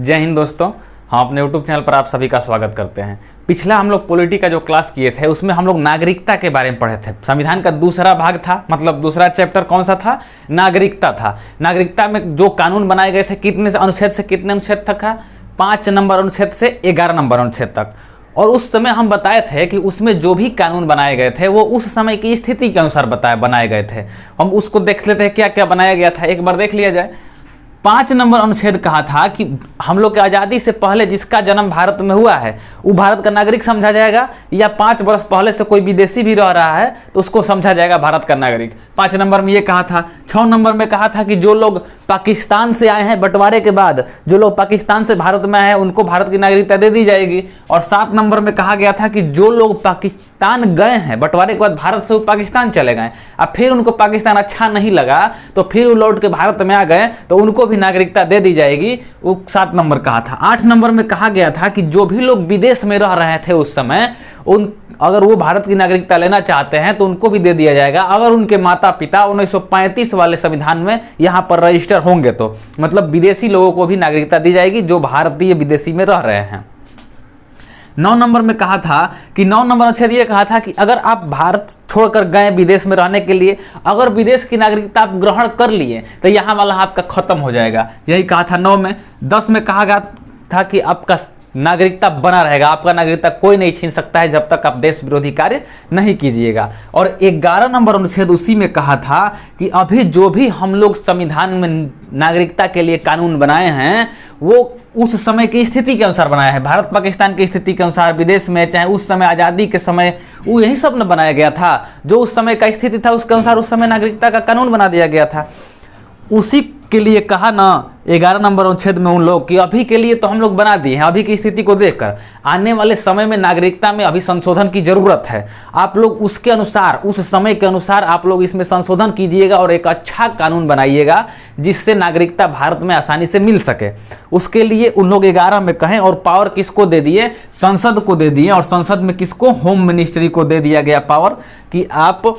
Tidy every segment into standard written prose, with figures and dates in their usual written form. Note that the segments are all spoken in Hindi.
जय हिंद दोस्तों, हम अपने यूट्यूब चैनल पर आप सभी का स्वागत करते हैं। पिछला हम लोग पॉलिटी का जो क्लास किए थे उसमें हम लोग नागरिकता के बारे में पढ़े थे। संविधान का दूसरा भाग था, मतलब दूसरा चैप्टर कौन सा था? नागरिकता था। नागरिकता में जो कानून बनाए गए थे कितने से अनुच्छेद से कितने अनुच्छेद तक था? 5 नंबर अनुच्छेद से 11 नंबर अनुच्छेद तक। और उस समय हम बताए थे कि उसमें जो भी कानून बनाए गए थे वो उस समय की स्थिति के अनुसार बनाए गए थे। हम उसको देख लेते हैं क्या क्या बनाया गया था, एक बार देख लिया जाए। 5 नंबर अनुच्छेद कहा था कि हम लोग की आज़ादी से पहले जिसका जन्म भारत में हुआ है वो भारत का नागरिक समझा जाएगा, या 5 वर्ष पहले से कोई विदेशी भी रह रहा है तो उसको समझा जाएगा भारत का नागरिक। 5 नंबर में ये कहा था। 6 नंबर में कहा था कि जो लोग पाकिस्तान से आए हैं बंटवारे के बाद, जो लोग पाकिस्तान से भारत में आए हैं उनको भारत की नागरिकता दे दी जाएगी। और 7 नंबर में कहा गया था कि जो लोग पाकिस्तान गए हैं बंटवारे के बाद, भारत से वो पाकिस्तान चले गए, अब फिर उनको पाकिस्तान अच्छा नहीं लगा तो फिर वो लौट के भारत में आ गए तो उनको भी नागरिकता दे दी जाएगी, वो 7 नंबर कहा था। 8 नंबर में कहा गया था कि जो भी लोग विदेश में रह रहे थे उस समय, उन अगर वो भारत की नागरिकता लेना चाहते हैं तो उनको भी दे दिया जाएगा, अगर उनके माता पिता 1935 वाले संविधान में यहाँ पर रजिस्टर होंगे तो, मतलब विदेशी लोगों को भी नागरिकता दी जाएगी जो भारतीय विदेशी में रह रहे हैं। 9 नंबर में कहा था कि 9 नंबर अनुच्छेद ये कहा था कि अगर आप भारत छोड़कर गए विदेश में रहने के लिए, अगर विदेश की नागरिकता आप ग्रहण कर लिए तो यहाँ वाला आपका खत्म हो जाएगा, यही कहा था 9 में। 10 में कहा गया था कि आपका नागरिकता बना रहेगा, आपका नागरिकता कोई नहीं छीन सकता है जब तक आप देश विरोधी कार्य नहीं कीजिएगा। और 11 नंबर अनुच्छेद उसी में कहा था कि अभी जो भी हम लोग संविधान में नागरिकता के लिए कानून बनाए हैं वो उस समय की स्थिति के अनुसार बनाया है, भारत पाकिस्तान की स्थिति के अनुसार, विदेश में चाहे उस समय आज़ादी के समय, वो यही सब न बनाया गया था। जो उस समय का स्थिति था उसके अनुसार उस समय नागरिकता का कानून बना दिया गया था। उसी के लिए कहा ना 11 नंबर अनुच्छेद में उन लोग कि अभी के लिए तो हम लोग बना दिए हैं, अभी की स्थिति को देखकर आने वाले समय में नागरिकता में अभी संशोधन की जरूरत है। आप लोग उसके अनुसार, उस समय के अनुसार आप लोग इसमें संशोधन कीजिएगा और एक अच्छा कानून बनाइएगा जिससे नागरिकता भारत में आसानी से मिल सके। उसके लिए उन लोग 11 में कहें, और पावर किसको दे दिए? संसद को दे दिए। और संसद में किसको? होम मिनिस्ट्री को दे दिया गया पावर कि आप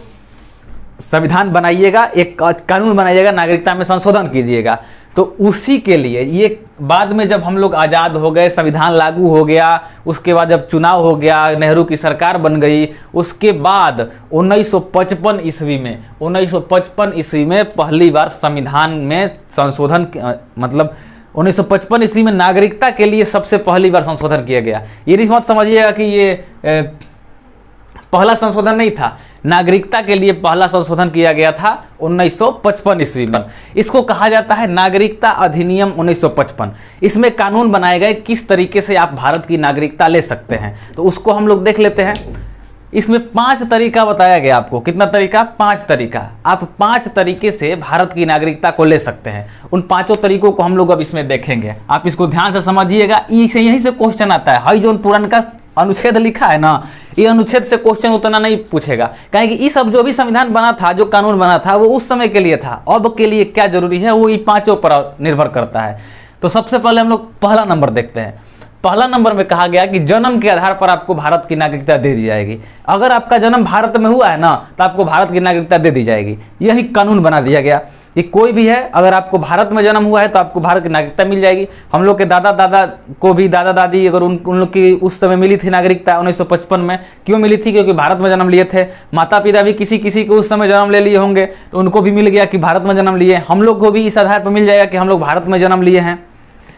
संविधान बनाइएगा, एक कानून बनाइएगा, नागरिकता में संशोधन कीजिएगा। तो उसी के लिए ये बाद में जब हम लोग आज़ाद हो गए, संविधान लागू हो गया, उसके बाद जब चुनाव हो गया, नेहरू की सरकार बन गई, उसके बाद 1955 ईस्वी में पहली बार संविधान में संशोधन, मतलब 1955 ईस्वी में नागरिकता के लिए सबसे पहली बार संशोधन किया गया। ये मत समझिएगा कि ये पहला संशोधन नहीं था, नागरिकता के लिए पहला संशोधन किया गया था 1955 ईस्वी में। इसको कहा जाता है नागरिकता अधिनियम 1955। इसमें कानून बनाए गए किस तरीके से आप भारत की नागरिकता ले सकते हैं, तो उसको हम लोग देख लेते हैं। इसमें 5 तरीका बताया गया आपको। कितना तरीका? 5 तरीका। आप 5 तरीके से भारत की नागरिकता को ले सकते हैं। उन 5 तरीकों को हम लोग अब इसमें देखेंगे, आप इसको ध्यान से समझिएगा। यहीं से क्वेश्चन आता है। हाई जो पुराना अनुच्छेद लिखा है ना, ये अनुच्छेद से क्वेश्चन उतना नहीं पूछेगा, क्योंकि ये सब जो भी संविधान बना था, जो कानून बना था, वो उस समय के लिए था। अब के लिए क्या जरूरी है वो ये 5 पर निर्भर करता है। तो सबसे पहले हम लोग पहला नंबर देखते हैं। पहला नंबर में कहा गया कि जन्म के आधार पर आपको भारत की नागरिकता दे दी जाएगी। अगर आपका जन्म भारत में हुआ है ना तो आपको भारत की नागरिकता दे दी जाएगी। यही कानून बना दिया गया कि कोई भी है, अगर आपको भारत में जन्म हुआ है तो आपको भारत की नागरिकता मिल जाएगी। हम लोग के दादा दादा को भी, दादा दादी अगर उन लोग की उस समय मिली थी नागरिकता 1955 में, क्यों मिली थी? क्योंकि भारत में जन्म लिए थे। माता पिता भी किसी किसी को उस समय जन्म ले लिए होंगे तो उनको भी मिल गया कि भारत में जन्म लिए। हम लोग को भी इस आधार पर मिल जाएगा कि हम लोग भारत में जन्म लिए हैं।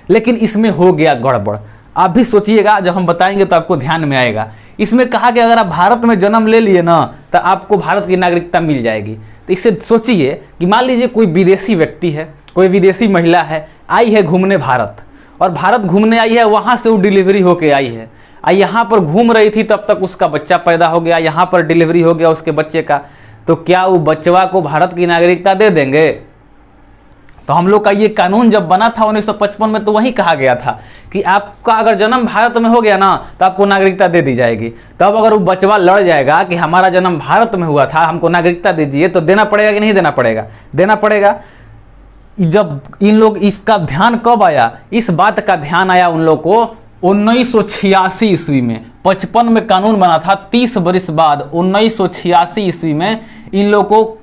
लेकिन इसमें हो गया गड़बड़। आप भी सोचिएगा, जब हम बताएंगे तो आपको ध्यान में आएगा। इसमें कहा कि अगर आप भारत में जन्म ले लिए ना तो आपको भारत की नागरिकता मिल जाएगी। तो इससे सोचिए कि मान लीजिए कोई विदेशी व्यक्ति है, कोई विदेशी महिला है, आई है घूमने भारत, और भारत घूमने आई है, वहाँ से वो डिलीवरी होके आई है, यहाँ पर घूम रही थी, तब तक उसका बच्चा पैदा हो गया, यहाँ पर डिलीवरी हो गया उसके बच्चे का, तो क्या वो बच्चवा को भारत की नागरिकता दे देंगे? तो हम लोग का ये कानून जब बना था 1955 में तो वही कहा गया था कि आपका अगर जन्म भारत में हो गया ना तो आपको नागरिकता दे दी जाएगी। तब अगर वो बचवा लड़ जाएगा कि हमारा जन्म भारत में हुआ था, हमको नागरिकता दीजिए, तो देना पड़ेगा कि नहीं देना पड़ेगा? देना पड़ेगा। जब इन लोग इसका ध्यान कब आया? इस बात का ध्यान आया उन लोग को 1986 ईस्वी में। 55 में कानून बना था, 30 वर्ष बाद 1986 ईस्वी में इन लोग को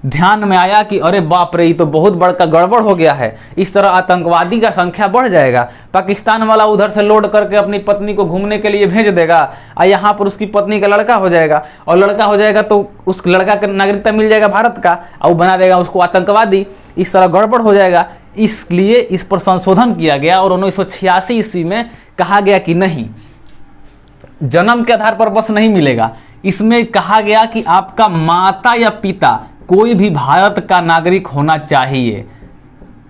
ध्यान में आया कि अरे बाप रे, ये तो बहुत बड़का गड़बड़ हो गया है, इस तरह आतंकवादी का संख्या बढ़ जाएगा, पाकिस्तान वाला उधर से लोड करके अपनी पत्नी को घूमने के लिए भेज देगा और यहाँ पर उसकी पत्नी का लड़का हो जाएगा, और लड़का हो जाएगा तो उस लड़का का नागरिकता मिल जाएगा भारत का, और वो बना देगा उसको आतंकवादी, इस तरह गड़बड़ हो जाएगा। इसलिए इस पर संशोधन किया गया और 1986 ईस्वी में कहा गया कि नहीं, जन्म के आधार पर बस नहीं मिलेगा, इसमें कहा गया कि आपका माता या पिता कोई भी भारत का नागरिक होना चाहिए।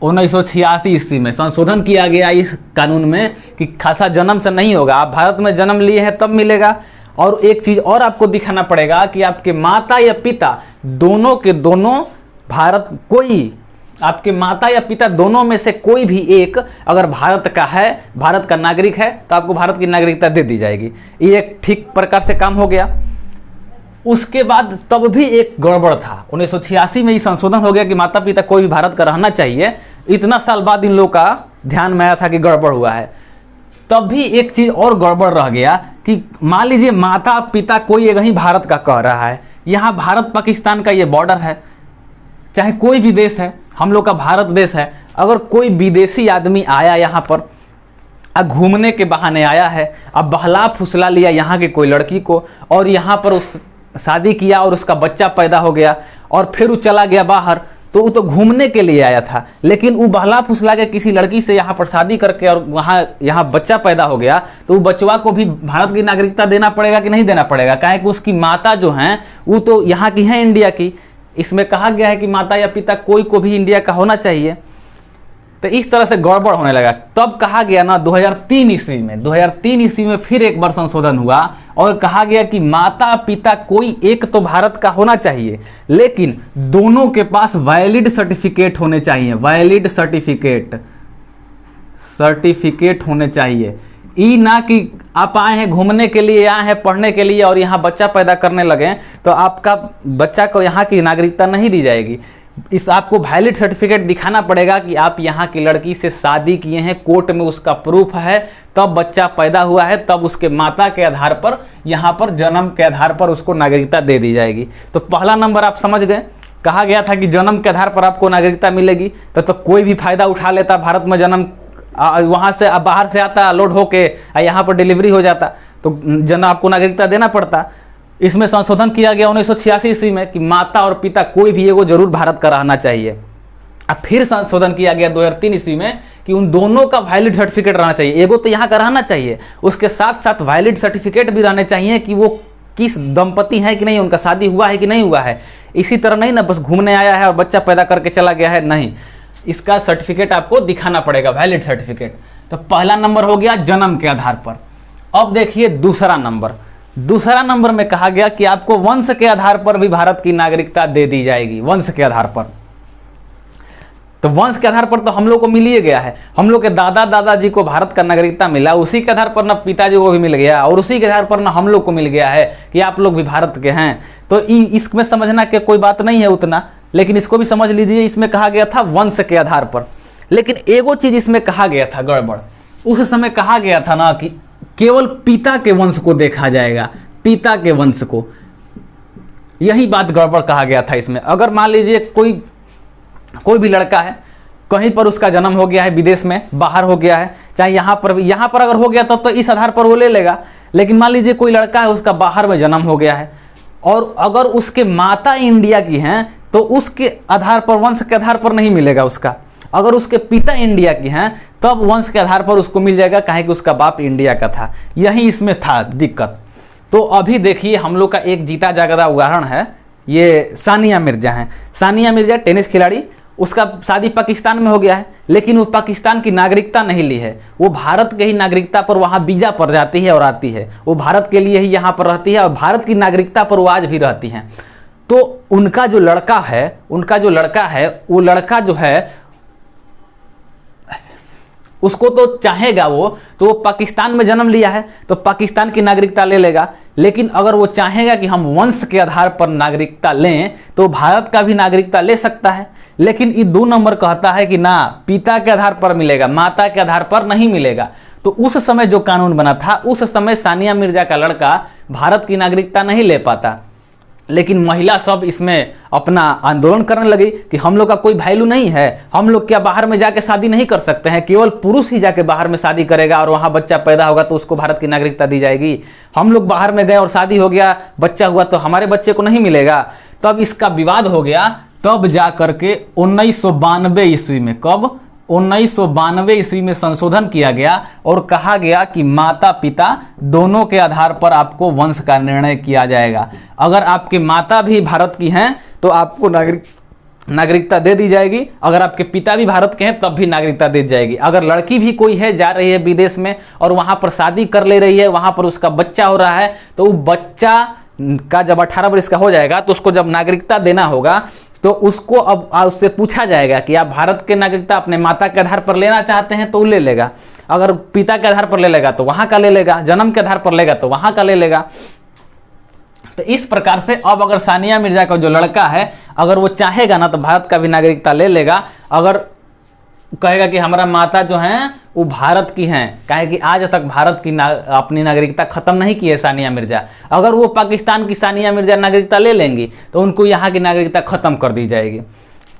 1986 ईस्वी में संशोधन किया गया इस कानून में कि खासा जन्म से नहीं होगा, आप भारत में जन्म लिए हैं तब मिलेगा। और एक चीज और आपको दिखाना पड़ेगा कि आपके माता या पिता दोनों के दोनों भारत, कोई आपके माता या पिता दोनों में से कोई भी एक अगर भारत का है, भारत का नागरिक है, तो आपको भारत की नागरिकता दे दी जाएगी। ये एक ठीक प्रकार से काम हो गया। उसके बाद तब भी एक गड़बड़ था, 1986 में ये संशोधन हो गया कि माता पिता कोई भी भारत का रहना चाहिए। इतना साल बाद इन लोगों का ध्यान में आया था कि गड़बड़ हुआ है। तब भी एक चीज और गड़बड़ रह गया कि मान लीजिए माता पिता कोई एक ही भारत का कह रहा है, यहाँ भारत पाकिस्तान का ये बॉर्डर है, चाहे कोई भी देश है, हम लोग का भारत देश है, अगर कोई विदेशी आदमी आया यहाँ पर घूमने के बहाने आया है, अब बहला फुसला लिया यहाँ के कोई लड़की को और यहाँ पर उस शादी किया और उसका बच्चा पैदा हो गया और फिर वो चला गया बाहर, तो वो तो घूमने के लिए आया था, लेकिन वो बहला फुसला के किसी लड़की से यहाँ पर शादी करके और यहाँ बच्चा पैदा हो गया, तो वो बचवा को भी भारत की नागरिकता देना पड़ेगा कि नहीं देना पड़ेगा? काहे कि उसकी माता जो हैं वो तो यहाँ की हैं, इंडिया की। इसमें कहा गया है कि माता या पिता कोई को भी इंडिया का होना चाहिए। तो इस तरह से गड़बड़ होने लगा। तब कहा गया ना 2003 ईस्वी में फिर एक बार संशोधन हुआ और कहा गया कि माता पिता कोई एक तो भारत का होना चाहिए, लेकिन दोनों के पास वैलिड सर्टिफिकेट होने चाहिए, वैलिड सर्टिफिकेट होने चाहिए। ई ना कि आप आए हैं घूमने के लिए, आए हैं पढ़ने के लिए और यहाँ बच्चा पैदा करने लगे तो आपका बच्चा को यहाँ की नागरिकता नहीं दी जाएगी। इस आपको वैलिड सर्टिफिकेट दिखाना पड़ेगा कि आप यहाँ की लड़की से शादी किए हैं, कोर्ट में उसका प्रूफ है, तब बच्चा पैदा हुआ है, तब उसके माता के आधार पर यहाँ पर जन्म के आधार पर उसको नागरिकता दे दी जाएगी। तो पहला नंबर आप समझ गए, कहा गया था कि जन्म के आधार पर आपको नागरिकता मिलेगी, तो कोई भी फायदा उठा लेता, भारत में जन्म वहाँ से बाहर से आता लोड होके यहाँ पर डिलीवरी हो जाता, तो जन्म आपको नागरिकता देना पड़ता। इसमें संशोधन किया गया 1986 ईस्वी में कि माता और पिता कोई भी एगो जरूर भारत का रहना चाहिए। अब फिर संशोधन किया गया 2003 ईस्वी में कि उन दोनों का वैलिड सर्टिफिकेट रहना चाहिए, एगो तो यहाँ का रहना चाहिए, उसके साथ साथ वैलिड सर्टिफिकेट भी रहने चाहिए कि वो किस दंपति है कि नहीं, उनका शादी हुआ है कि नहीं हुआ है। इसी तरह नहीं ना बस घूमने आया है और बच्चा पैदा करके चला गया है, नहीं, इसका सर्टिफिकेट आपको दिखाना पड़ेगा, वैलिड सर्टिफिकेट। तो पहला नंबर हो गया जन्म के आधार पर। अब देखिए दूसरा नंबर में कहा गया कि आपको वंश के आधार पर भी भारत की नागरिकता दे दी जाएगी, वंश के आधार पर। तो वंश के आधार पर तो हम लोग को मिल ही गया है, हम लोग के दादा दादाजी को भारत का नागरिकता मिला, उसी के आधार पर ना पिताजी को भी मिल गया और उसी के आधार पर ना हम लोग को मिल गया है कि आप लोग भी भारत के हैं। तो इसमें समझना कि कोई बात नहीं है उतना, लेकिन इसको भी समझ लीजिए, इसमें कहा गया था वंश के आधार पर। लेकिन एगो चीज इसमें कहा गया था गड़बड़, उस समय कहा गया था ना कि केवल पिता के वंश को देखा जाएगा, पिता के वंश को, यही बात गड़बड़ कहा गया था इसमें। अगर मान लीजिए कोई भी लड़का है, कहीं पर उसका जन्म हो गया है, विदेश में बाहर हो गया है, चाहे यहाँ पर अगर हो गया तब तो इस आधार पर वो ले लेगा। लेकिन मान लीजिए कोई लड़का है, उसका बाहर में जन्म हो गया है और अगर उसके माता इंडिया की हैं तो उसके आधार पर, वंश के आधार पर नहीं मिलेगा उसका। अगर उसके पिता इंडिया की हैं तब वंश के आधार पर उसको मिल जाएगा, काहे कि उसका बाप इंडिया का था। यही इसमें था दिक्कत। तो अभी देखिए हम लोग का एक जीता जागता उदाहरण है, ये सानिया मिर्जा हैं। सानिया मिर्जा टेनिस खिलाड़ी, उसका शादी पाकिस्तान में हो गया है, लेकिन वो पाकिस्तान की नागरिकता नहीं ली है, वो भारत के ही नागरिकता पर वहाँ वीजा पर जाती है और आती है, वो भारत के लिए ही यहाँ पर रहती है और भारत की नागरिकता पर वो आज भी रहती हैं। तो उनका जो लड़का है वो लड़का जो है उसको तो चाहेगा वो पाकिस्तान में जन्म लिया है तो पाकिस्तान की नागरिकता ले लेगा, लेकिन अगर वो चाहेगा कि हम वंश के आधार पर नागरिकता लें तो भारत का भी नागरिकता ले सकता है। लेकिन ये 2 नंबर कहता है कि ना, पिता के आधार पर मिलेगा, माता के आधार पर नहीं मिलेगा। तो उस समय जो कानून बना था, उस समय सानिया मिर्जा का लड़का भारत की नागरिकता नहीं ले पाता। लेकिन महिला सब इसमें अपना आंदोलन करने लगी कि हम लोग का कोई वैल्यू नहीं है, हम लोग क्या बाहर में जाके शादी नहीं कर सकते हैं, केवल पुरुष ही जाके बाहर में शादी करेगा और वहां बच्चा पैदा होगा तो उसको भारत की नागरिकता दी जाएगी। हम लोग बाहर में गए और शादी हो गया, बच्चा हुआ तो हमारे बच्चे को नहीं मिलेगा। तब इसका विवाद हो गया। तब जा करके 1992 ईस्वी में, कब, 1992 ईस्वी में संशोधन किया गया और कहा गया कि माता पिता दोनों के आधार पर आपको वंश का निर्णय किया जाएगा। अगर आपके माता भी भारत की हैं तो आपको नागरिकता दे दी जाएगी, अगर आपके पिता भी भारत के हैं तब भी नागरिकता दे दी जाएगी। अगर लड़की भी कोई है, जा रही है विदेश में और वहां पर शादी कर ले रही है, वहां पर उसका बच्चा हो रहा है, तो वो बच्चा का जब 18 वर्ष का हो जाएगा तो उसको जब नागरिकता देना होगा तो उसको अब उससे पूछा जाएगा कि आप भारत के नागरिकता अपने माता के आधार पर लेना चाहते हैं तो ले लेगा, अगर पिता के आधार पर ले लेगा तो वहां का ले लेगा, जन्म के आधार पर लेगा तो वहां का ले लेगा। तो इस प्रकार से अब अगर सानिया मिर्जा का जो लड़का है अगर वो चाहेगा ना तो भारत का भी नागरिकता ले लेगा। अगर कहेगा कि हमारा माता जो हैं वो भारत की हैं, कहे कि आज तक भारत की अपनी नागरिकता खत्म नहीं की है सानिया मिर्जा, अगर वो पाकिस्तान की सानिया मिर्जा नागरिकता ले लेंगी तो उनको यहाँ की नागरिकता खत्म कर दी जाएगी।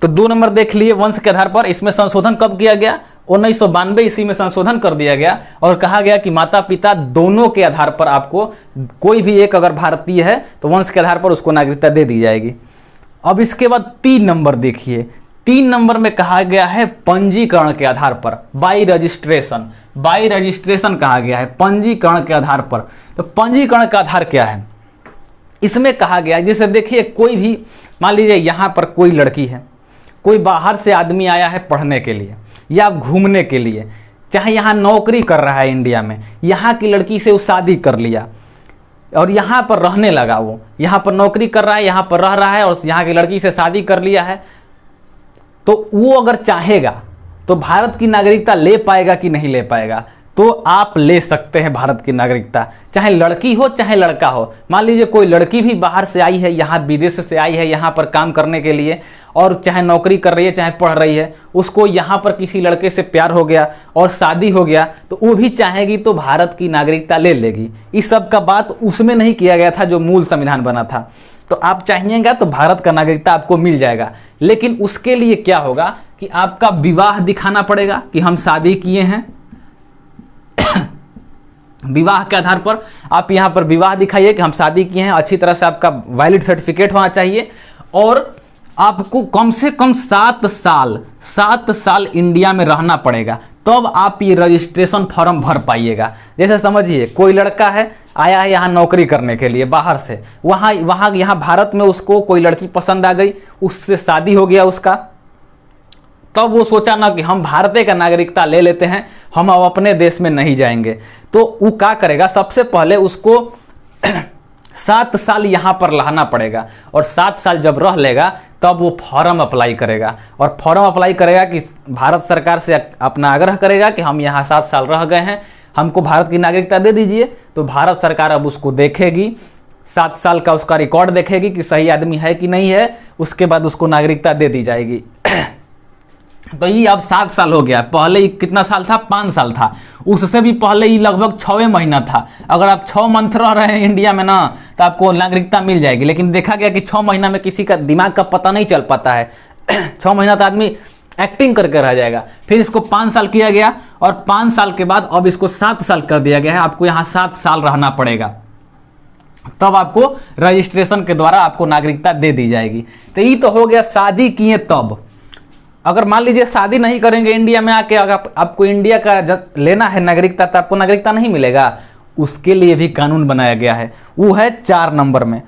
तो 2 नंबर देख लिए वंश के आधार पर। इसमें संशोधन कब किया गया? 1992 ईस्वी में संशोधन कर दिया गया और कहा गया कि माता पिता दोनों के आधार पर आपको, कोई भी एक अगर भारतीय है तो वंश के आधार पर उसको नागरिकता दे दी जाएगी। अब इसके बाद 3 नंबर देखिए। 3 नंबर में कहा गया है पंजीकरण के आधार पर, बाई रजिस्ट्रेशन। बाई रजिस्ट्रेशन कहा गया है पंजीकरण के आधार पर। तो पंजीकरण का आधार क्या है? इसमें कहा गया, जैसे देखिए कोई भी, मान लीजिए यहाँ पर कोई लड़की है, कोई बाहर से आदमी आया है पढ़ने के लिए या घूमने के लिए, चाहे यहाँ नौकरी कर रहा है इंडिया में, यहाँ की लड़की से वो शादी कर लिया और यहाँ पर रहने लगा, वो यहाँ पर नौकरी कर रहा है, यहाँ पर रह रहा है और यहाँ की लड़की से शादी कर लिया है, तो वो अगर चाहेगा तो भारत की नागरिकता ले पाएगा कि नहीं ले पाएगा? तो आप ले सकते हैं भारत की नागरिकता, चाहे लड़की हो चाहे लड़का हो। मान लीजिए कोई लड़की भी बाहर से आई है, यहाँ विदेश से आई है यहाँ पर काम करने के लिए, और चाहे नौकरी कर रही है चाहे पढ़ रही है, उसको यहाँ पर किसी लड़के से प्यार हो गया और शादी हो गया तो वो भी चाहेगी तो भारत की नागरिकता ले लेगी। इस सब का बात उसमें नहीं किया गया था जो मूल संविधान बना था। तो आप चाहिएगा तो भारत का नागरिकता आपको मिल जाएगा, लेकिन उसके लिए क्या होगा कि आपका विवाह दिखाना पड़ेगा कि हम शादी किए हैं। विवाह के आधार पर आप यहाँ पर विवाह दिखाइए कि हम शादी किए हैं, अच्छी तरह से आपका वैलिड सर्टिफिकेट होना चाहिए और आपको कम से कम 7 साल इंडिया में रहना पड़ेगा, तब आप ये रजिस्ट्रेशन फॉर्म भर पाइएगा। जैसे समझिए कोई लड़का है, आया है यहाँ नौकरी करने के लिए बाहर से, यहाँ भारत में उसको कोई लड़की पसंद आ गई, उससे शादी हो गया उसका, तब वो सोचा ना कि हम भारत का नागरिकता ले लेते हैं, हम अब अपने देश में नहीं जाएंगे। तो वो क्या करेगा, सबसे पहले उसको 7 साल यहाँ पर रहना पड़ेगा और 7 साल जब रह लेगा तब वो फॉर्म अप्लाई करेगा और फॉर्म अप्लाई करेगा कि भारत सरकार से अपना आग्रह करेगा कि हम यहाँ 7 साल रह गए हैं, हमको भारत की नागरिकता दे दीजिए। तो भारत सरकार अब उसको देखेगी, 7 साल का उसका रिकॉर्ड देखेगी कि सही आदमी है कि नहीं है, उसके बाद उसको नागरिकता दे दी जाएगी। तो ये अब 7 साल हो गया, पहले ही कितना साल था, 5 साल था, उससे भी पहले ही लगभग 6 महीना था। अगर आप 6 मंथ रह रहे हैं इंडिया में ना तो आपको नागरिकता मिल जाएगी, लेकिन देखा गया कि 6 महीना में किसी का दिमाग का पता नहीं चल पाता है। 6 महीना तो आदमी एक्टिंग करके रह जाएगा। फिर इसको 5 साल किया गया और 5 साल के बाद अब इसको 7 साल कर दिया गया है, आपको यहाँ 7 साल रहना पड़ेगा, तब आपको रजिस्ट्रेशन के द्वारा आपको नागरिकता दे दी जाएगी। तो ये तो हो गया शादी किए तब। अगर मान लीजिए शादी नहीं करेंगे इंडिया में आके, अगर आपको इंडिया का लेना है नागरिकता तो आपको नागरिकता नहीं मिलेगा, उसके लिए भी कानून बनाया गया है, वो है 4 नंबर में।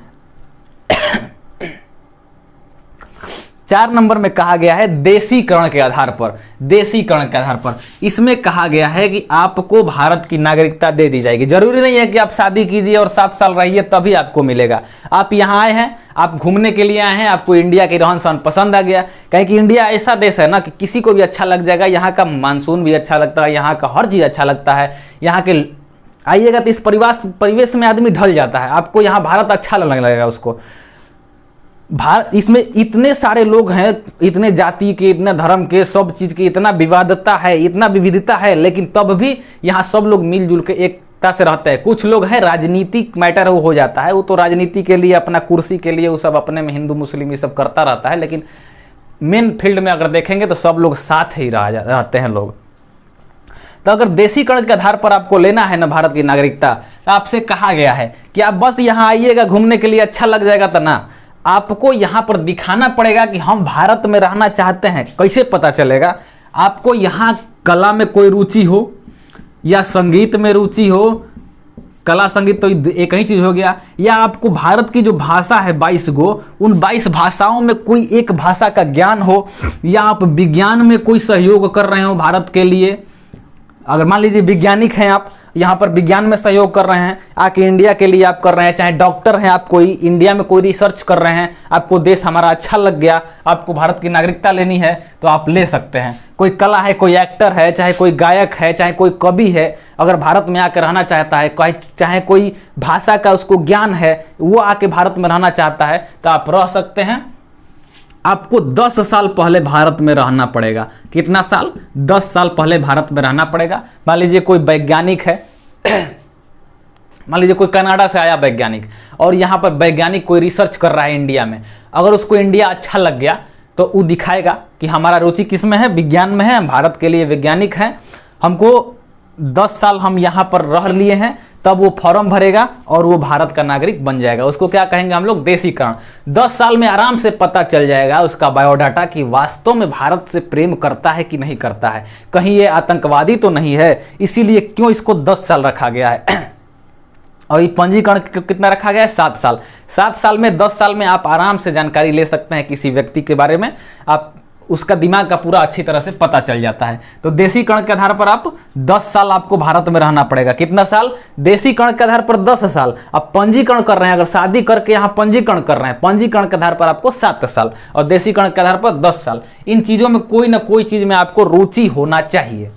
4 नंबर में कहा गया है देशीकरण के आधार पर। देशीकरण के आधार पर इसमें कहा गया है कि आपको भारत की नागरिकता दे दी जाएगी। जरूरी नहीं है कि आप शादी कीजिए और 7 साल रहिए तभी आपको मिलेगा। आप यहाँ आए हैं, आप घूमने के लिए आए हैं, आपको इंडिया के रहन सहन पसंद आ गया, कहें कि इंडिया ऐसा देश है ना कि किसी को भी अच्छा लग जाएगा, यहाँ का मानसून भी अच्छा लगता है, यहाँ का हर चीज़ अच्छा लगता है, यहाँ के आइएगा तो इस परिवेश में आदमी ढल जाता है, आपको यहाँ भारत अच्छा लगने लगेगा उसको। भारत, इसमें इतने सारे लोग हैं, इतने जाति के, इतने धर्म के, सब चीज़ की इतना विवादता है, इतना विविधता है, लेकिन तब भी यहाँ सब लोग मिलजुल के एक नागरिकता से रहते हैं। कुछ लोग हैं राजनीतिक मैटर हो जाता है, वो तो राजनीति के लिए, अपना कुर्सी के लिए वो सब अपने में हिंदू मुस्लिम ये सब करता रहता है, लेकिन मेन फील्ड में अगर देखेंगे तो सब लोग साथ ही रहते हैं लोग। तो अगर देशीकरण के आधार पर आपको लेना है ना भारत की नागरिकता, तो आपसे कहा गया है कि आप बस यहाँ आइएगा घूमने के लिए, अच्छा लग जाएगा, तो ना, आपको यहाँ पर दिखाना पड़ेगा कि हम भारत में रहना चाहते हैं। कैसे पता चलेगा? आपको यहाँ कला में कोई रुचि हो या संगीत में रुचि हो, कला संगीत तो एक ही चीज हो गया, या आपको भारत की जो भाषा है 22 गो, उन 22 भाषाओं में कोई एक भाषा का ज्ञान हो, या आप विज्ञान में कोई सहयोग कर रहे हो भारत के लिए। अगर मान लीजिए वैज्ञानिक हैं, आप यहाँ पर विज्ञान में सहयोग कर रहे हैं, आके इंडिया के लिए आप कर रहे हैं, चाहे डॉक्टर हैं आप, कोई इंडिया में कोई रिसर्च कर रहे हैं, आपको देश हमारा अच्छा लग गया, आपको भारत की नागरिकता लेनी है, तो आप ले सकते हैं। कोई कला है, कोई एक्टर है, चाहे कोई गायक है, चाहे कोई कवि है, अगर भारत में आकर रहना चाहता है, चाहे कोई भाषा का उसको ज्ञान है, वो आके भारत में रहना चाहता है, तो आप रह सकते हैं। आपको 10 साल पहले भारत में रहना पड़ेगा। कितना साल? 10 साल पहले भारत में रहना पड़ेगा। मान लीजिए कोई वैज्ञानिक है मान लीजिए कोई कनाडा से आया वैज्ञानिक, और यहाँ पर वैज्ञानिक कोई रिसर्च कर रहा है इंडिया में, अगर उसको इंडिया अच्छा लग गया तो वो दिखाएगा कि हमारा रुचि किस में है, विज्ञान में है, हम भारत के लिए वैज्ञानिक हैं, हमको 10 साल हम यहाँ पर रह लिए हैं, तब वो फॉर्म भरेगा और वो भारत का नागरिक बन जाएगा। उसको क्या कहेंगे हम लोग? देशीकरण। 10 साल में आराम से पता चल जाएगा उसका बायोडाटा कि वास्तव में भारत से प्रेम करता है कि नहीं करता है, कहीं ये आतंकवादी तो नहीं है, इसीलिए क्यों इसको 10 साल रखा गया है। और ये पंजीकरण कितना रखा गया है? 7 साल। 7 साल में 10 साल में आप आराम से जानकारी ले सकते हैं किसी व्यक्ति के बारे में, आप उसका दिमाग का पूरा अच्छी तरह से पता चल जाता है। तो देशीकरण के आधार पर आप 10 साल आपको भारत में रहना पड़ेगा। कितना साल? देशीकरण के आधार पर 10 साल। आप पंजीकरण कर रहे हैं, अगर शादी करके यहाँ पंजीकरण कर रहे हैं, पंजीकरण के आधार पर आपको 7 साल, और देशीकरण के आधार पर 10 साल। इन चीजों में कोई ना कोई चीज में आपको रुचि होना चाहिए।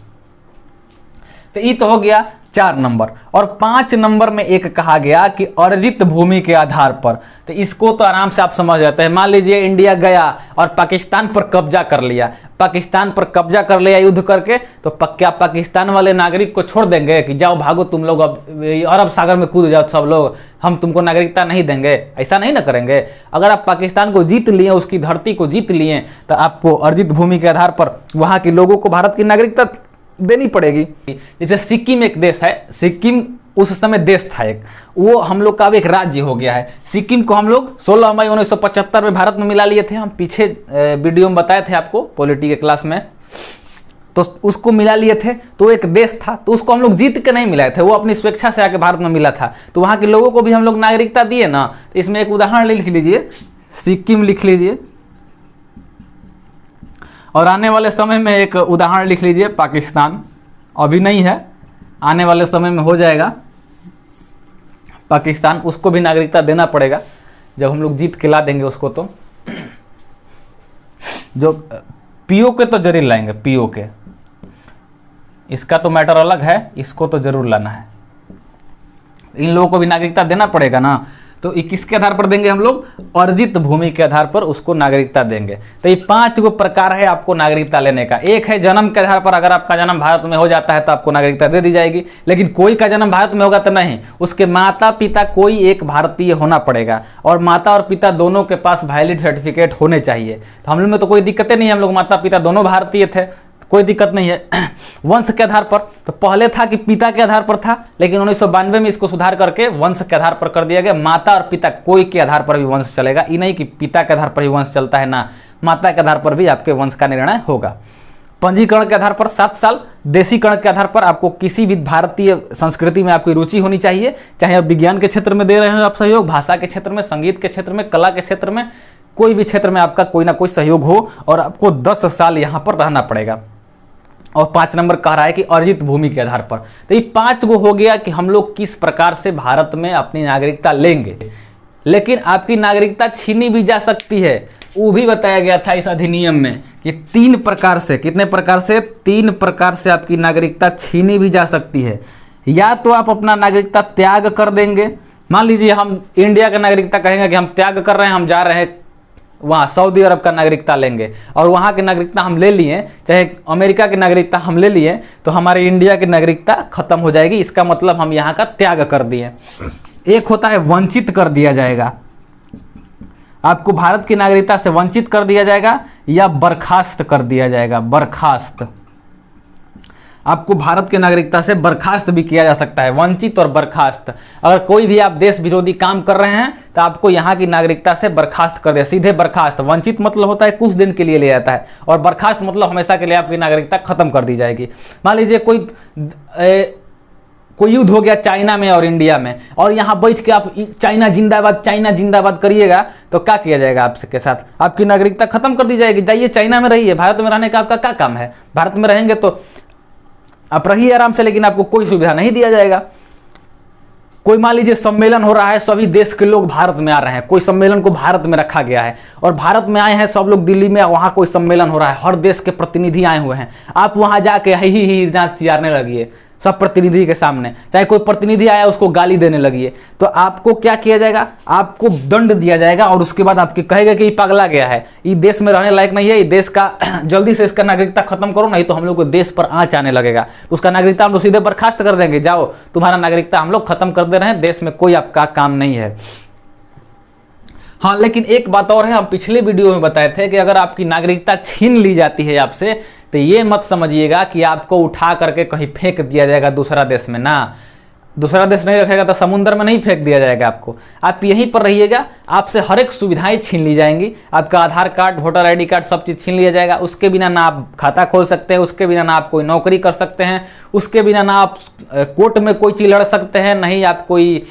तो ये तो हो गया 4 नंबर। और 5 नंबर में एक कहा गया कि अर्जित भूमि के आधार पर। तो इसको तो आराम से आप समझ जाते हैं। मान लीजिए इंडिया गया और पाकिस्तान पर कब्जा कर लिया, पाकिस्तान पर कब्जा कर लिया युद्ध करके, तो क्या पाकिस्तान वाले नागरिक को छोड़ देंगे कि जाओ भागो तुम लोग, अब अरब सागर में कूद जाओ सब लोग, हम तुमको नागरिकता नहीं देंगे? ऐसा नहीं ना करेंगे। अगर आप पाकिस्तान को जीत लिए, उसकी धरती को जीत लिए, तो आपको अर्जित भूमि के आधार पर वहाँ के लोगों को भारत की नागरिकता देनी पड़ेगी। जैसे सिक्किम एक देश है, सिक्किम उस समय देश था एक, वो हम लोग का अब एक राज्य हो गया है। सिक्किम को हम लोग 16 मई 1975 में भारत में मिला लिए थे। हम पीछे वीडियो में बताए थे आपको पॉलिटी के क्लास में, तो उसको मिला लिए थे। तो एक देश था, तो उसको हम लोग जीत के नहीं मिलाए थे, वो अपनी स्वेच्छा से आके भारत में मिला था। तो वहाँ के लोगों को भी हम लोग नागरिकता दिए ना। तो इसमें एक उदाहरण लिख लीजिए, सिक्किम लिख लीजिए, और आने वाले समय में एक उदाहरण लिख लीजिए पाकिस्तान। अभी नहीं है, आने वाले समय में हो जाएगा पाकिस्तान। उसको भी नागरिकता देना पड़ेगा जब हम लोग जीत के ला देंगे उसको। तो जो पीओ के तो जरूर लाएंगे, पीओ के, इसका तो मैटर अलग है, इसको तो जरूर लाना है। इन लोगों को भी नागरिकता देना पड़ेगा ना। तो ये किसके आधार पर देंगे हम लोग? अर्जित भूमि के आधार पर उसको नागरिकता देंगे। तो ये 5 गो प्रकार है आपको नागरिकता लेने का। एक है जन्म के आधार पर, अगर आपका जन्म भारत में हो जाता है तो आपको नागरिकता दे दी जाएगी। लेकिन कोई का जन्म भारत में होगा तो नहीं, उसके माता पिता कोई एक भारतीय होना पड़ेगा, और माता और पिता दोनों के पास वैलिड सर्टिफिकेट होने चाहिए। तो हम लोग में तो कोई दिक्कतें नहीं है, हम लोग माता पिता दोनों भारतीय थे, कोई दिक्कत नहीं है। वंश के आधार पर, तो पहले था कि पिता के आधार पर था, लेकिन 1992 में इसको सुधार करके वंश के आधार पर कर दिया गया। माता और पिता कोई के आधार पर भी वंश चलेगा, ये नहीं कि पिता के आधार पर ही वंश चलता है ना, माता के आधार पर भी आपके वंश का निर्णय होगा। पंजीकरण के आधार पर 7 साल। देशीकरण के आधार पर आपको किसी भी भारतीय संस्कृति में आपकी रुचि होनी चाहिए, चाहे आप विज्ञान के क्षेत्र में दे रहे हो आप सहयोग, भाषा के क्षेत्र में, संगीत के क्षेत्र में, कला के क्षेत्र में, कोई भी क्षेत्र में आपका कोई ना कोई सहयोग हो, और आपको 10 साल यहाँ पर रहना पड़ेगा। और 5 नंबर कह रहा है कि अर्जित भूमि के आधार पर। तो ये 5 गो हो गया कि हम लोग किस प्रकार से भारत में अपनी नागरिकता लेंगे। लेकिन आपकी नागरिकता छीनी भी जा सकती है, वो भी बताया गया था इस अधिनियम में कि 3 प्रकार से, कितने प्रकार से? 3 प्रकार से आपकी नागरिकता छीनी भी जा सकती है। या तो आप अपना नागरिकता त्याग कर देंगे। मान लीजिए हम इंडिया का नागरिकता कहेंगे कि हम त्याग कर रहे हैं, हम जा रहे हैं वहाँ सऊदी अरब का नागरिकता लेंगे और वहाँ की नागरिकता हम ले लिए, चाहे अमेरिका की नागरिकता हम ले लिए, तो हमारे इंडिया की नागरिकता खत्म हो जाएगी। इसका मतलब हम यहाँ का त्याग कर दिए। एक होता है वंचित कर दिया जाएगा, आपको भारत की नागरिकता से वंचित कर दिया जाएगा या बर्खास्त कर दिया जाएगा। बर्खास्त, आपको भारत की नागरिकता से बर्खास्त भी किया जा सकता है, वंचित और बर्खास्त। अगर कोई भी आप देश विरोधी काम कर रहे हैं तो आपको यहाँ की नागरिकता से बर्खास्त कर दिया, सीधे बर्खास्त। वंचित मतलब होता है कुछ दिन के लिए ले जाता है, और बर्खास्त मतलब हमेशा के लिए आपकी नागरिकता खत्म कर दी जाएगी। मान लीजिए कोई युद्ध हो गया चाइना में और इंडिया में, और यहाँ बैठ के आप चाइना जिंदाबाद करिएगा, तो क्या किया जाएगा आपके साथ? आपकी नागरिकता खत्म कर दी जाएगी। जाइए चाइना में रहिए, भारत में रहने का आपका क्या काम है? भारत में रहेंगे तो आप रहिए आराम से, लेकिन आपको कोई सुविधा नहीं दिया जाएगा। कोई मान लीजिए सम्मेलन हो रहा है, सभी देश के लोग भारत में आ रहे हैं, कोई सम्मेलन को भारत में रखा गया है और भारत में आए हैं सब लोग दिल्ली में, वहां कोई सम्मेलन हो रहा है, हर देश के प्रतिनिधि आए हुए हैं। आप वहां जाके ही नाच चियारने लगिए सब प्रतिनिधि के सामने, चाहे कोई प्रतिनिधि आया उसको गाली देने लगिए, तो आपको क्या किया जाएगा? आपको दंड दिया जाएगा और उसके बाद आपके कहेगा कि ये पगला गया है, ये देश में रहने लायक नहीं है, ये देश का जल्दी से इसका नागरिकता खत्म करो, नहीं तो हम लोग को देश पर आँच आने लगेगा। तो उसका नागरिकता हम लोग सीधे बर्खास्त कर देंगे, जाओ तुम्हारा नागरिकता हम लोग खत्म कर दे रहे हैं, देश में कोई आपका काम नहीं है। हाँ, लेकिन एक बात और है, हम पिछले वीडियो में बताए थे कि अगर आपकी नागरिकता छीन ली जाती है आपसे, तो ये मत समझिएगा कि आपको उठा करके कहीं फेंक दिया जाएगा दूसरा देश में। ना, दूसरा देश नहीं रखेगा तो समुद्र में नहीं फेंक दिया जाएगा आपको, आप यहीं पर रहिएगा। आपसे हर एक सुविधाएं छीन ली जाएंगी, आपका आधार कार्ड, वोटर आईडी कार्ड, सब चीज़ छीन लिया जाएगा। उसके बिना ना आप खाता खोल सकते हैं, उसके बिना ना आप कोई नौकरी कर सकते हैं, उसके बिना ना आप कोर्ट में कोई चीज़ लड़ सकते हैं, नहीं आप कोई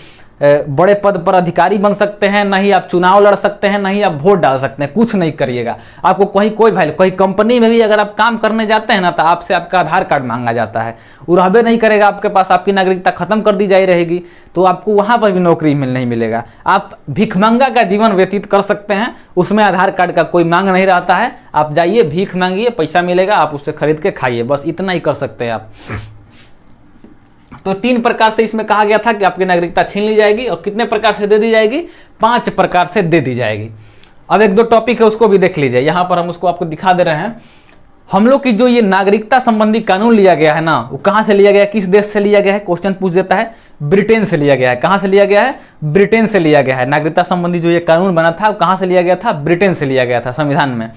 बड़े पद पर अधिकारी बन सकते हैं, नहीं आप चुनाव लड़ सकते हैं, नहीं आप वोट डाल सकते हैं, कुछ नहीं करिएगा। आपको कहीं कोई वैल्यू, कहीं कंपनी में भी अगर आप काम करने जाते हैं ना, तो आपसे आपका आधार कार्ड मांगा जाता है, वो रहबे नहीं करेगा आपके पास, आपकी नागरिकता खत्म कर दी जाई रहेगी, तो आपको वहां पर भी नौकरी नहीं मिलेगा। आप भिखमंगा का जीवन व्यतीत कर सकते हैं, उसमें आधार कार्ड का कोई मांग नहीं रहता है। आप जाइए, भीख मांगिए, पैसा मिलेगा, आप उससे खरीद के खाइए, बस इतना ही कर सकते हैं आप। तो 3 प्रकार से इसमें कहा गया था कि आपकी नागरिकता छीन ली जाएगी, और कितने प्रकार से दे दी जाएगी? 5 प्रकार से दे दी जाएगी। अब 1-2 टॉपिक है उसको भी देख लीजिए, यहां पर हम उसको आपको दिखा दे रहे हैं। हम लोग की जो ये नागरिकता संबंधी कानून लिया गया है ना, वो कहां से लिया गया है, किस देश से लिया गया है? क्वेश्चन पूछ देता है। ब्रिटेन से लिया गया है। कहां से लिया गया है? ब्रिटेन से लिया गया है। नागरिकता संबंधी जो ये कानून बना था वो कहां से लिया गया था? ब्रिटेन से लिया गया था संविधान में।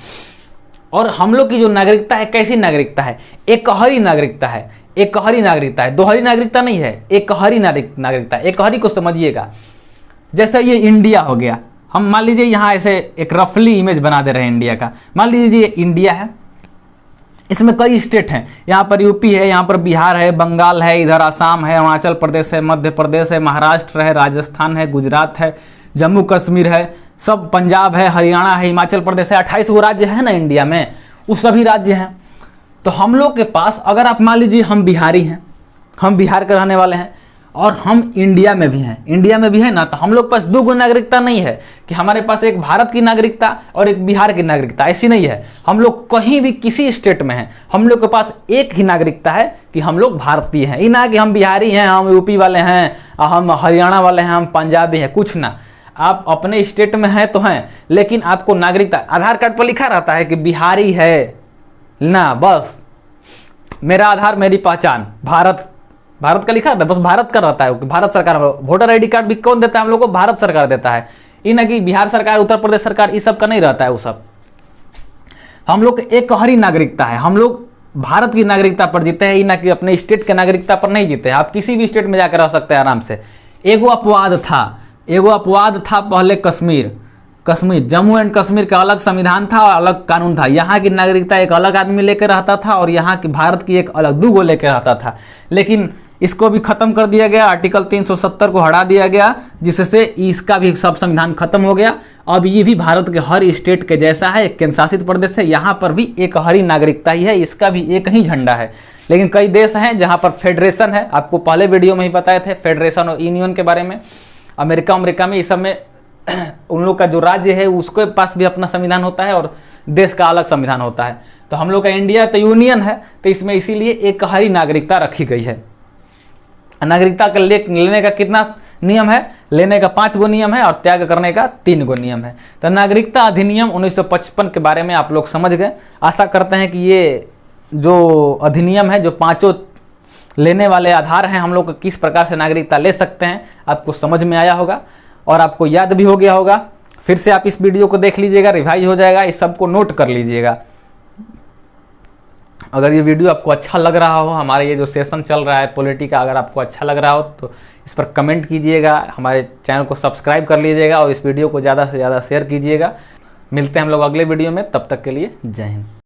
और हम लोग की जो नागरिकता है, कैसी नागरिकता है? एकहरी नागरिकता है। एकहरी नागरिकता है, दोहरी नागरिकता नहीं है, एकहरी नागरिकता। एकहरी को समझिएगा, जैसे ये इंडिया हो गया, हम मान लीजिए यहाँ ऐसे एक रफली इमेज बना दे रहे हैं इंडिया का। मान लीजिए ये इंडिया है, इसमें कई स्टेट हैं, यहाँ पर यूपी है, यहाँ पर बिहार है, बंगाल है, इधर आसाम है, अरुणाचल प्रदेश है, मध्य प्रदेश है, महाराष्ट्र है, राजस्थान है, गुजरात है, जम्मू कश्मीर है, सब पंजाब है, हरियाणा है, हिमाचल प्रदेश है। 28 वो राज्य है ना इंडिया में, वो सभी राज्य हैं। तो हम लोग के पास, अगर आप मान लीजिए हम बिहारी हैं, हम बिहार के रहने वाले हैं, और हम इंडिया में भी हैं, ना, तो हम लोग पास 2 नागरिकता नहीं है कि हमारे पास एक भारत की नागरिकता और एक बिहार की नागरिकता, ऐसी नहीं है। हम लोग कहीं भी किसी स्टेट में हैं, हम लोग के पास एक ही नागरिकता है कि हम लोग भारतीय हैं। ये ना कि हम बिहारी हैं, हम यूपी वाले हैं, हम हरियाणा वाले हैं, हम पंजाबी हैं, कुछ ना। आप अपने स्टेट में हैं तो हैं, लेकिन आपको नागरिकता, आधार कार्ड पर लिखा रहता है कि बिहारी है ना, बस मेरा आधार मेरी पहचान भारत का लिखा रहता है, बस भारत का रहता है, भारत सरकार। वोटर आईडी कार्ड भी कौन देता है हम लोग को? भारत सरकार देता है। ये ना कि बिहार सरकार, उत्तर प्रदेश सरकार, ये सब का नहीं रहता है वो सब। हम लोग एकहरी नागरिकता है, हम लोग भारत की नागरिकता पर जीते हैं, ये ना कि अपने स्टेट के नागरिकता पर नहीं जीते हैं। आप किसी भी स्टेट में जाकर रह सकते हैं आराम से। एगो अपवाद था पहले, कश्मीर, जम्मू एंड कश्मीर का अलग संविधान था और अलग कानून था। यहाँ की नागरिकता एक अलग आदमी लेकर रहता था और यहाँ की भारत की एक अलग, 2 लेकर रहता था। लेकिन इसको भी खत्म कर दिया गया, आर्टिकल 370 को हटा दिया गया, जिससे इसका भी सब संविधान खत्म हो गया। अब ये भी भारत के हर स्टेट के जैसा है, एक केंद्र शासित प्रदेश है, यहाँ पर भी एकहरी नागरिकता ही है, इसका भी एक ही झंडा है। लेकिन कई देश हैं जहाँ पर फेडरेशन है, आपको पहले वीडियो में ही बताए थे फेडरेशन और यूनियन के बारे में। अमेरिका में इस समय उन लोग का जो राज्य है उसके पास भी अपना संविधान होता है और देश का अलग संविधान होता है। तो हम लोग का इंडिया तो यूनियन है, तो इसमें इसीलिए एकहरी नागरिकता रखी गई है। नागरिकता का लेने का कितना नियम है, लेने का 5 गो नियम है और त्याग करने का 3 गो नियम है। तो नागरिकता अधिनियम 1955 के बारे में आप लोग समझ गए। आशा करते हैं कि ये जो अधिनियम है, जो 5 लेने वाले आधार हैं हम लोग किस प्रकार से नागरिकता ले सकते हैं, आपको समझ में आया होगा और आपको याद भी हो गया होगा। फिर से आप इस वीडियो को देख लीजिएगा, रिवाइज हो जाएगा, इस सबको नोट कर लीजिएगा। अगर ये वीडियो आपको अच्छा लग रहा हो, हमारे ये जो सेशन चल रहा है पॉलिटी का, अगर आपको अच्छा लग रहा हो तो इस पर कमेंट कीजिएगा, हमारे चैनल को सब्सक्राइब कर लीजिएगा और इस वीडियो को ज़्यादा से ज़्यादा शेयर कीजिएगा। मिलते हैं हम लोग अगले वीडियो में, तब तक के लिए जय हिंद।